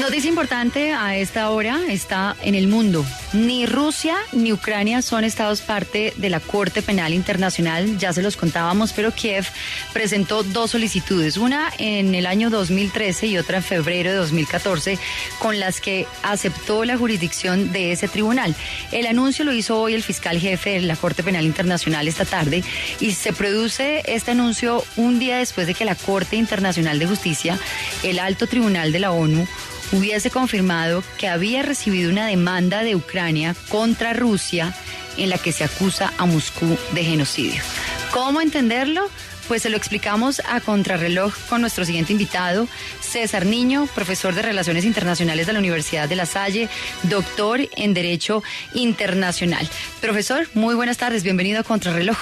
Noticia importante a esta hora está en el mundo. Ni Rusia ni Ucrania son estados parte de la Corte Penal Internacional, ya se los contábamos, pero Kiev presentó dos solicitudes, una en el año 2013 y otra en febrero de 2014, con las que aceptó la jurisdicción de ese tribunal. El anuncio lo hizo hoy el fiscal jefe de la Corte Penal Internacional esta tarde y se produce este anuncio un día después de que la Corte Internacional de Justicia, el alto tribunal de la ONU, hubiese confirmado que había recibido una demanda de Ucrania contra Rusia en la que se acusa a Moscú de genocidio. ¿Cómo entenderlo? Pues se lo explicamos a contrarreloj con nuestro siguiente invitado, César Niño, profesor de Relaciones Internacionales de la Universidad de La Salle, doctor en Derecho Internacional. Profesor, muy buenas tardes, bienvenido a Contrarreloj.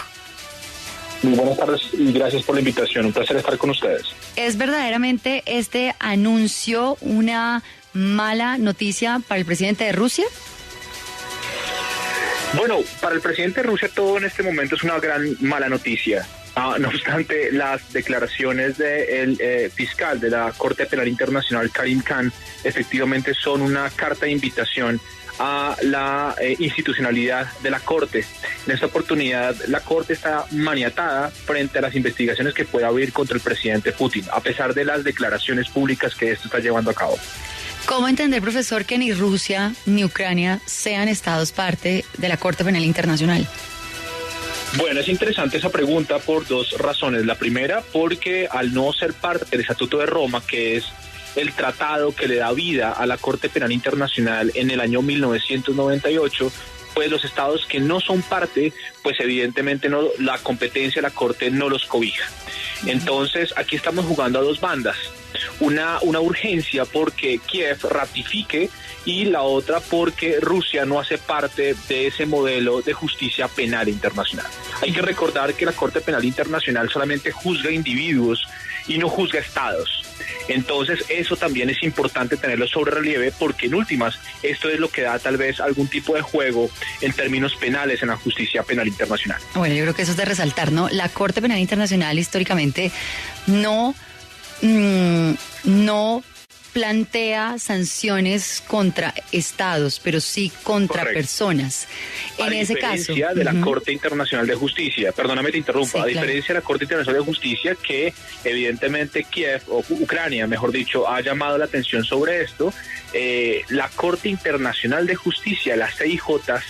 Muy buenas tardes y gracias por la invitación. Un placer estar con ustedes. ¿Es verdaderamente este anuncio una mala noticia para el presidente de Rusia? Bueno, para el presidente de Rusia todo en este momento es una gran mala noticia. No obstante, las declaraciones del fiscal de la Corte Penal Internacional, Karim Khan, efectivamente son una carta de invitación a la institucionalidad de la Corte. En esta oportunidad, la Corte está maniatada frente a las investigaciones que pueda haber contra el presidente Putin, a pesar de las declaraciones públicas que esto está llevando a cabo. ¿Cómo entender, profesor, que ni Rusia ni Ucrania sean estados parte de la Corte Penal Internacional? Bueno, es interesante esa pregunta por dos razones. La primera, porque al no ser parte del Estatuto de Roma, que es el tratado que le da vida a la Corte Penal Internacional en el año 1998, pues los estados que no son parte, pues evidentemente no, la competencia de la Corte no los cobija. Entonces, aquí estamos jugando a dos bandas. Una urgencia porque Kiev ratifique y la otra porque Rusia no hace parte de ese modelo de justicia penal internacional. Hay que recordar que la Corte Penal Internacional solamente juzga individuos y no juzga estados. Entonces eso también es importante tenerlo sobre relieve porque en últimas esto es lo que da tal vez algún tipo de juego en términos penales en la justicia penal internacional. Bueno, yo creo que eso es de resaltar, ¿no? La Corte Penal Internacional históricamente no plantea sanciones contra estados, pero sí contra personas. En ese caso, a diferencia de la Corte Internacional de Justicia, perdóname te interrumpa, sí, a diferencia de la Corte Internacional de Justicia, que evidentemente Kiev, o Ucrania, mejor dicho, ha llamado la atención sobre esto, la Corte Internacional de Justicia, la CIJ,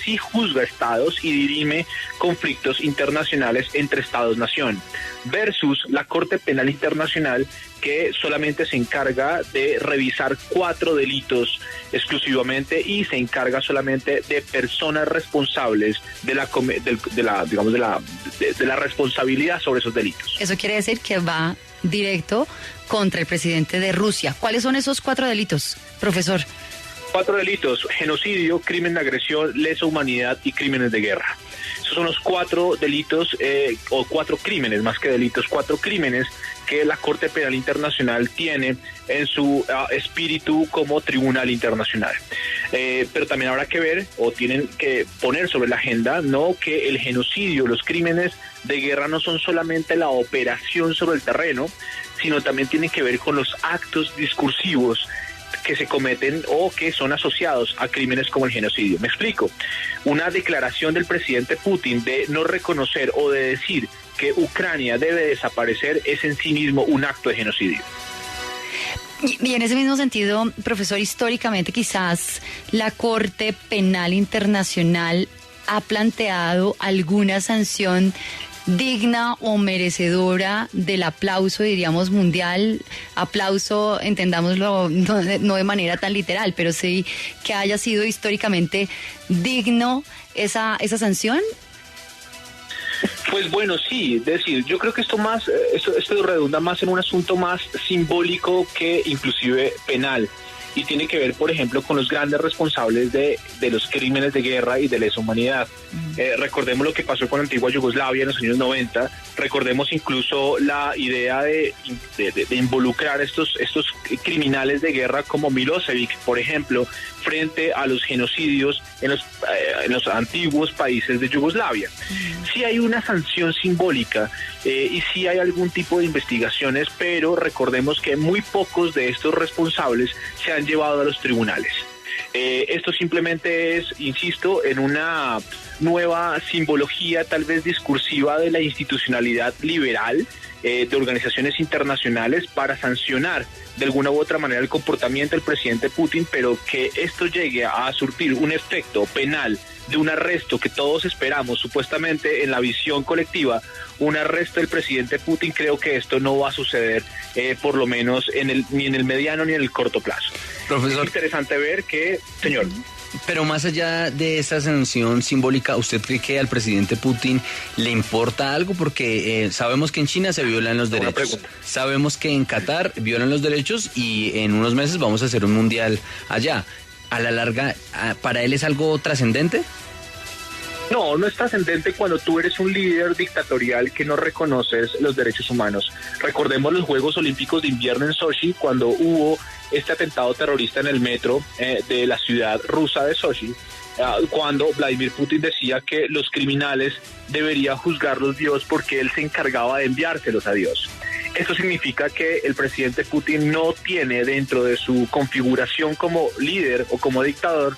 sí juzga estados y dirime conflictos internacionales entre estados-nación, versus la Corte Penal Internacional, que solamente se encarga de revisar 4 delitos exclusivamente y se encarga solamente de personas responsables de la responsabilidad sobre esos delitos. Eso quiere decir que va directo contra el presidente de Rusia. ¿Cuáles son esos 4 delitos, profesor? 4 delitos: genocidio, crimen de agresión, lesa humanidad y crímenes de guerra. Esos son los 4 delitos, o 4 crímenes, más que delitos, 4 crímenes que la Corte Penal Internacional tiene en su espíritu como tribunal internacional. Pero también habrá que ver, o tienen que poner sobre la agenda, no que el genocidio, los crímenes de guerra no son solamente la operación sobre el terreno, sino también tienen que ver con los actos discursivos que se cometen o que son asociados a crímenes como el genocidio. Me explico. Una declaración del presidente Putin de no reconocer o de decir que Ucrania debe desaparecer es en sí mismo un acto de genocidio. Y en ese mismo sentido, profesor, históricamente quizás la Corte Penal Internacional ha planteado alguna sanción digna o merecedora del aplauso, diríamos, mundial. Aplauso, entendámoslo, no de manera tan literal, pero sí que haya sido históricamente digno esa sanción. Pues bueno, sí, es decir, yo creo que esto redunda más en un asunto más simbólico que inclusive penal. Y tiene que ver, por ejemplo, con los grandes responsables de los crímenes de guerra y de lesa humanidad. Recordemos lo que pasó con la antigua Yugoslavia en los años 90, recordemos incluso la idea de involucrar estos criminales de guerra como Milosevic, por ejemplo, frente a los genocidios en los antiguos países de Yugoslavia. Sí hay una sanción simbólica y sí hay algún tipo de investigaciones, pero recordemos que muy pocos de estos responsables se han llevado a los tribunales. Esto simplemente es, insisto, en una nueva simbología tal vez discursiva de la institucionalidad liberal de organizaciones internacionales para sancionar de alguna u otra manera el comportamiento del presidente Putin, pero que esto llegue a surtir un efecto penal de un arresto que todos esperamos, supuestamente en la visión colectiva, un arresto del presidente Putin, creo que esto no va a suceder, por lo menos ni en el mediano ni en el corto plazo. Profesor, es interesante ver que, señor... Pero más allá de esa sanción simbólica, ¿usted cree que al presidente Putin le importa algo? Porque sabemos que en China se violan los derechos, sabemos que en Qatar violan los derechos y en unos meses vamos a hacer un mundial allá. A la larga, ¿para él es algo trascendente? No, no es trascendente cuando tú eres un líder dictatorial que no reconoces los derechos humanos. Recordemos los Juegos Olímpicos de Invierno en Sochi, cuando hubo este atentado terrorista en el metro de la ciudad rusa de Sochi, cuando Vladimir Putin decía que los criminales debería juzgarlos Dios porque él se encargaba de enviárselos a Dios. Esto significa que el presidente Putin no tiene dentro de su configuración como líder o como dictador,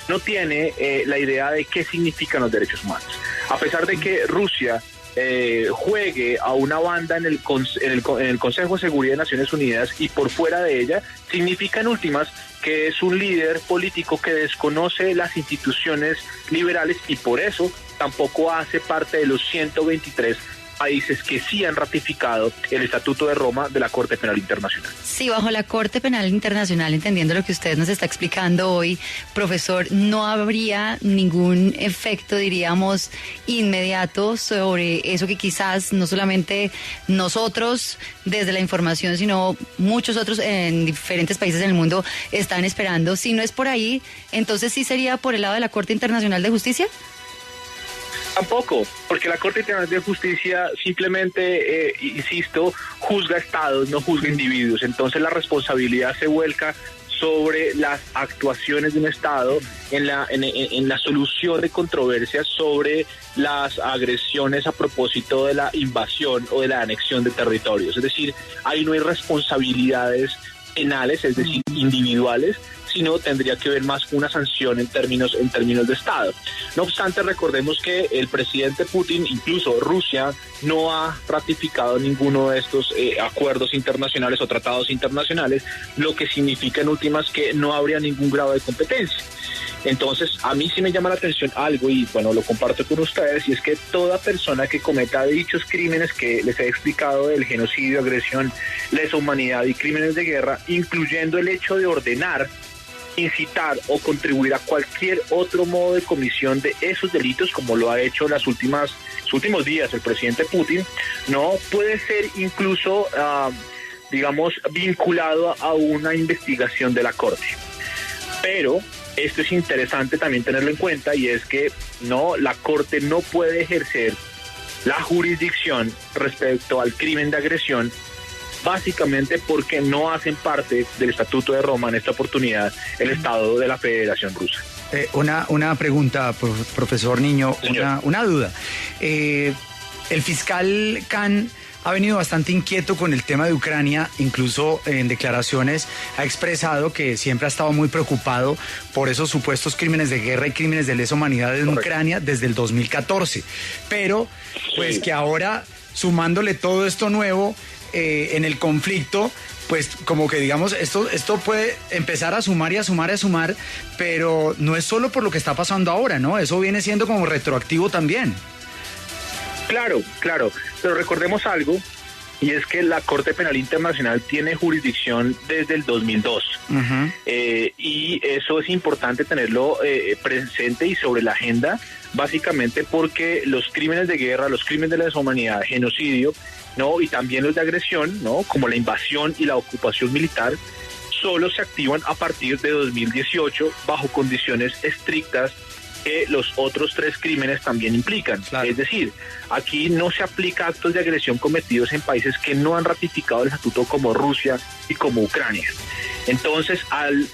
no tiene la idea de qué significan los derechos humanos. A pesar de que Rusia juegue a una banda en el Consejo de Seguridad de Naciones Unidas y por fuera de ella, significa en últimas que es un líder político que desconoce las instituciones liberales y por eso tampoco hace parte de los 123 países que sí han ratificado el Estatuto de Roma de la Corte Penal Internacional. Sí, bajo la Corte Penal Internacional, entendiendo lo que usted nos está explicando hoy, profesor, no habría ningún efecto, diríamos, inmediato sobre eso que quizás no solamente nosotros desde la información, sino muchos otros en diferentes países del mundo están esperando. Si no es por ahí, entonces sí sería por el lado de la Corte Internacional de Justicia. Tampoco, porque la Corte Internacional de Justicia simplemente, insisto, juzga estados, no juzga individuos. Entonces la responsabilidad se vuelca sobre las actuaciones de un estado en la solución de controversias sobre las agresiones a propósito de la invasión o de la anexión de territorios. Es decir, ahí no hay responsabilidades penales, es decir, individuales, sino tendría que ver más con una sanción en términos de Estado. No obstante, recordemos que el presidente Putin, incluso Rusia, no ha ratificado ninguno de estos acuerdos internacionales o tratados internacionales, lo que significa en últimas que no habría ningún grado de competencia. Entonces, a mí sí me llama la atención algo, y bueno, lo comparto con ustedes, y es que toda persona que cometa dichos crímenes que les he explicado, del genocidio, agresión, lesa humanidad y crímenes de guerra, incluyendo el hecho de ordenar, incitar o contribuir a cualquier otro modo de comisión de esos delitos, como lo ha hecho en los últimos días el presidente Putin, no puede ser incluso, digamos, vinculado a una investigación de la Corte. Pero esto es interesante también tenerlo en cuenta, y es que no, la Corte no puede ejercer la jurisdicción respecto al crimen de agresión, básicamente porque no hacen parte del Estatuto de Roma en esta oportunidad el Estado de la Federación Rusa. Una pregunta, profesor Niño, una duda. El fiscal Khan ha venido bastante inquieto con el tema de Ucrania, incluso en declaraciones ha expresado que siempre ha estado muy preocupado por esos supuestos crímenes de guerra y crímenes de lesa humanidad en Ucrania desde el 2014, pero pues que ahora, sumándole todo esto nuevo en el conflicto, pues como que digamos, esto puede empezar a sumar y a sumar y a sumar, pero no es solo por lo que está pasando ahora, ¿no? Eso viene siendo como retroactivo también. Claro, pero recordemos algo, y es que la Corte Penal Internacional tiene jurisdicción desde el 2002, y eso es importante tenerlo presente y sobre la agenda, básicamente porque los crímenes de guerra, los crímenes de lesa humanidad, genocidio, ¿no? Y también los de agresión, ¿no? Como la invasión y la ocupación militar, solo se activan a partir de 2018 bajo condiciones estrictas que los otros 3 crímenes también implican. Claro. Es decir, aquí no se aplica actos de agresión cometidos en países que no han ratificado el estatuto, como Rusia y como Ucrania. Entonces,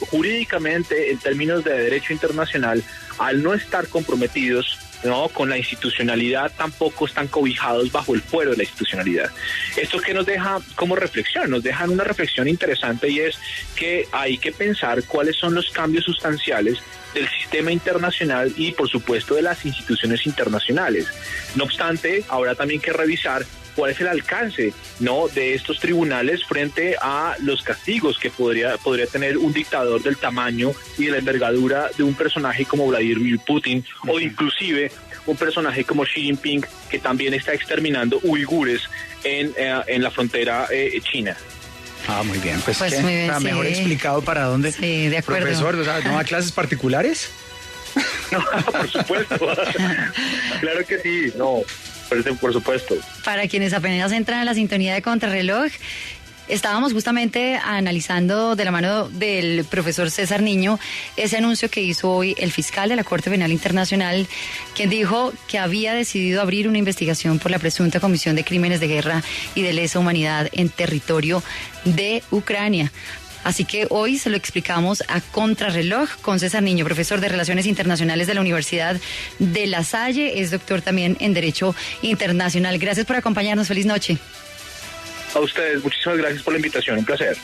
jurídicamente, en términos de derecho internacional, al no estar comprometidos ¿no? Con la institucionalidad tampoco están cobijados bajo el fuero de la institucionalidad. Esto que nos deja como reflexión, nos deja una reflexión interesante, y es que hay que pensar cuáles son los cambios sustanciales del sistema internacional y por supuesto de las instituciones internacionales. No obstante, habrá también que revisar cuál es el alcance, ¿no?, de estos tribunales frente a los castigos que podría tener un dictador del tamaño y de la envergadura de un personaje como Vladimir Putin, o inclusive un personaje como Xi Jinping, que también está exterminando uigures en la frontera china. Ah, muy bien. Pues muy bien, para mejor explicado para dónde. Sí, de acuerdo. Profesor, o sea, ¿no da clases particulares? No, por supuesto. Claro que sí, no, por supuesto. Para quienes apenas entran a la sintonía de Contrarreloj, estábamos justamente analizando de la mano del profesor César Niño ese anuncio que hizo hoy el fiscal de la Corte Penal Internacional, quien dijo que había decidido abrir una investigación por la presunta comisión de crímenes de guerra y de lesa humanidad en territorio de Ucrania. Así que hoy se lo explicamos a Contrarreloj con César Niño, profesor de Relaciones Internacionales de la Universidad de La Salle, es doctor también en Derecho Internacional. Gracias por acompañarnos, feliz noche. A ustedes, muchísimas gracias por la invitación, un placer.